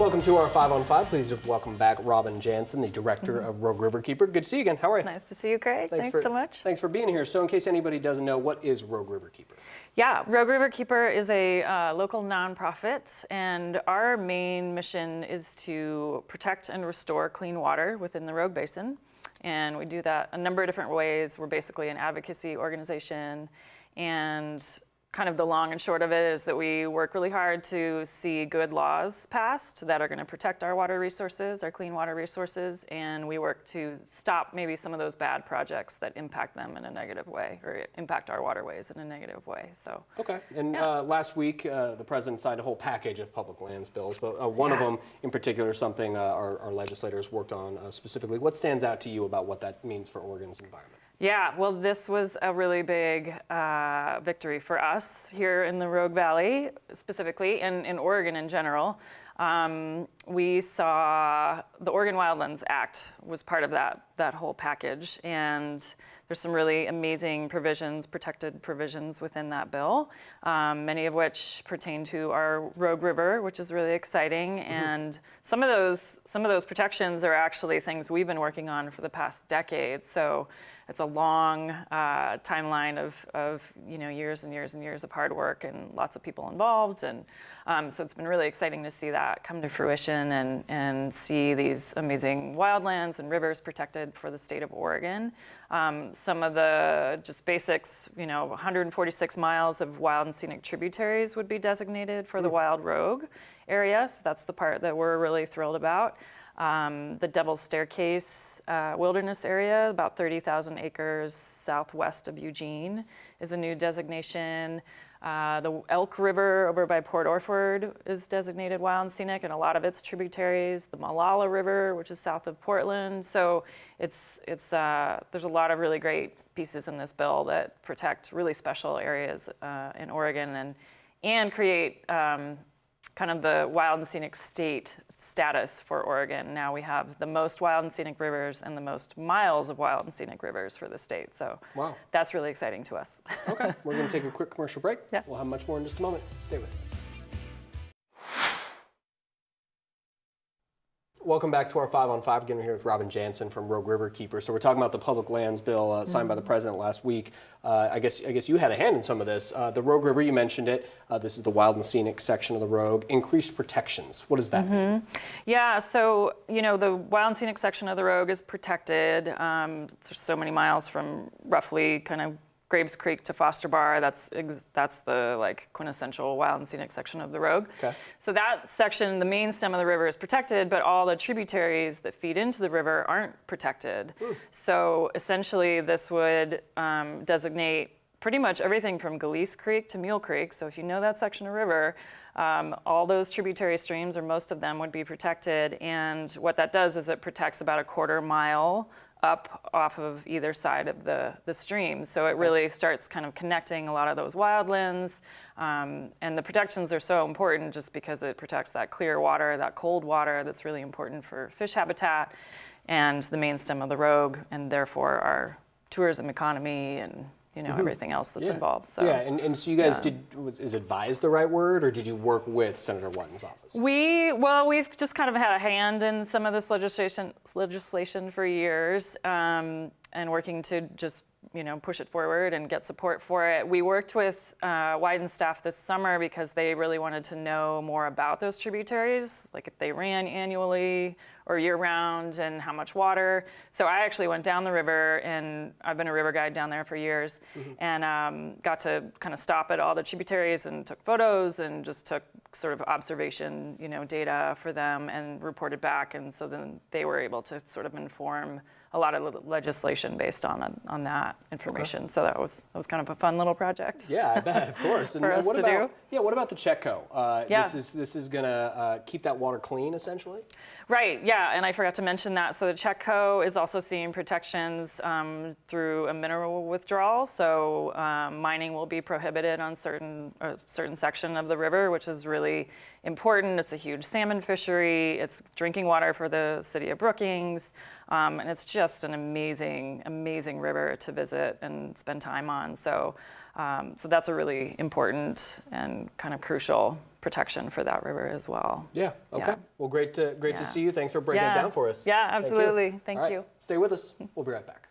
Welcome to our 5 on 5. Please welcome back Robyn Janssen, the director of Rogue Riverkeeper. Good to see you again. How are you? Nice to see you, Craig. Thanks so much. Thanks for being here. So in case anybody doesn't know, what is Rogue Riverkeeper? Yeah, Rogue Riverkeeper is a local nonprofit, and our main mission is to protect and restore clean water within the Rogue Basin. And we do that a number of different ways. We're basically an advocacy organization, and kind of the long and short of it is that we work really hard to see good laws passed that are going to protect our water resources, our clean water resources, and we work to stop maybe some of those bad projects that impact them in a negative way, or impact our waterways in a negative way. So okay, and last week the president signed a whole package of public lands bills, but one of them in particular, something our legislators worked on specifically. What stands out to you about what that means for Oregon's environment? Yeah, well, this was a really big victory for us here in the Rogue Valley, specifically, and in Oregon in general. We saw the Oregon Wildlands Act was part of that whole package, and there's some really amazing provisions, protected provisions within that bill, many of which pertain to our Rogue River, which is really exciting. And some of those protections are actually things we've been working on for the past decade. So it's a long timeline of years and years and years of hard work and lots of people involved. And so it's been really exciting to see that come to fruition and see these amazing wildlands and rivers protected for the state of Oregon. Some of the just basics, 146 miles of wild and scenic tributaries would be designated for the Wild Rogue area. So that's the part that we're really thrilled about. The Devil's Staircase wilderness area, about 30,000 acres southwest of Eugene, is a new designation. The Elk River over by Port Orford is designated wild and scenic, and a lot of its tributaries. The Malala River, which is south of Portland. So there's a lot of really great pieces in this bill that protect really special areas in Oregon and create kind of the wild and scenic state status for Oregon. Now we have the most wild and scenic rivers and the most miles of wild and scenic rivers for the state. So that's really exciting to us. Okay, we're going to take a quick commercial break. Yeah. We'll have much more in just a moment. Stay with us. Welcome back to our 5 on 5. Again, we're here with Robyn Janssen from Rogue Riverkeeper. So we're talking about the public lands bill signed by the president last week. I guess you had a hand in some of this. The Rogue River, you mentioned it. This is the wild and scenic section of the Rogue. Increased protections. What does that mean? Yeah, so the wild and scenic section of the Rogue is protected. There's so many miles from roughly kind of Graves Creek to Foster Bar. That's the quintessential wild and scenic section of the Rogue. Okay. So that section, the main stem of the river is protected, but all the tributaries that feed into the river aren't protected. So essentially this would designate pretty much everything from Galease Creek to Mule Creek. So if you know that section of river, all those tributary streams, or most of them, would be protected. And what that does is it protects about a quarter mile up off of either side of the stream. So it really starts kind of connecting a lot of those wildlands. And the protections are so important just because it protects that clear water, that cold water that's really important for fish habitat and the main stem of the Rogue, and therefore our tourism economy and everything else that's involved. So and so you guys is advise the right word, or did you work with Senator Wyden's office? We've just kind of had a hand in some of this legislation for years, and working to just push it forward and get support for it. We worked with Wyden staff this summer because they really wanted to know more about those tributaries, like if they ran annually or year-round and how much water. So I actually went down the river, and I've been a river guide down there for years, and got to kind of stop at all the tributaries and took photos and just took sort of observation, data for them and reported back. And so then they were able to sort of inform a lot of legislation based on that information. So that was kind of a fun little project. Yeah, I bet, of course. And for us to do. Yeah, what about the Chetco? This is going to keep that water clean, essentially? Right, yeah, and I forgot to mention that. So the Chetco is also seeing protections through a mineral withdrawal. So mining will be prohibited on certain section of the river, which is really important. It's a huge salmon fishery. It's drinking water for the city of Brookings. And it's just an amazing, amazing river to visit and spend time on. So So that's a really important and kind of crucial protection for that river as well. Yeah, okay. Yeah. Well, great to Yeah. see you. Thanks for breaking it down for us. Yeah, Thank you. absolutely. Thank All right, you. stay with us. We'll be right back.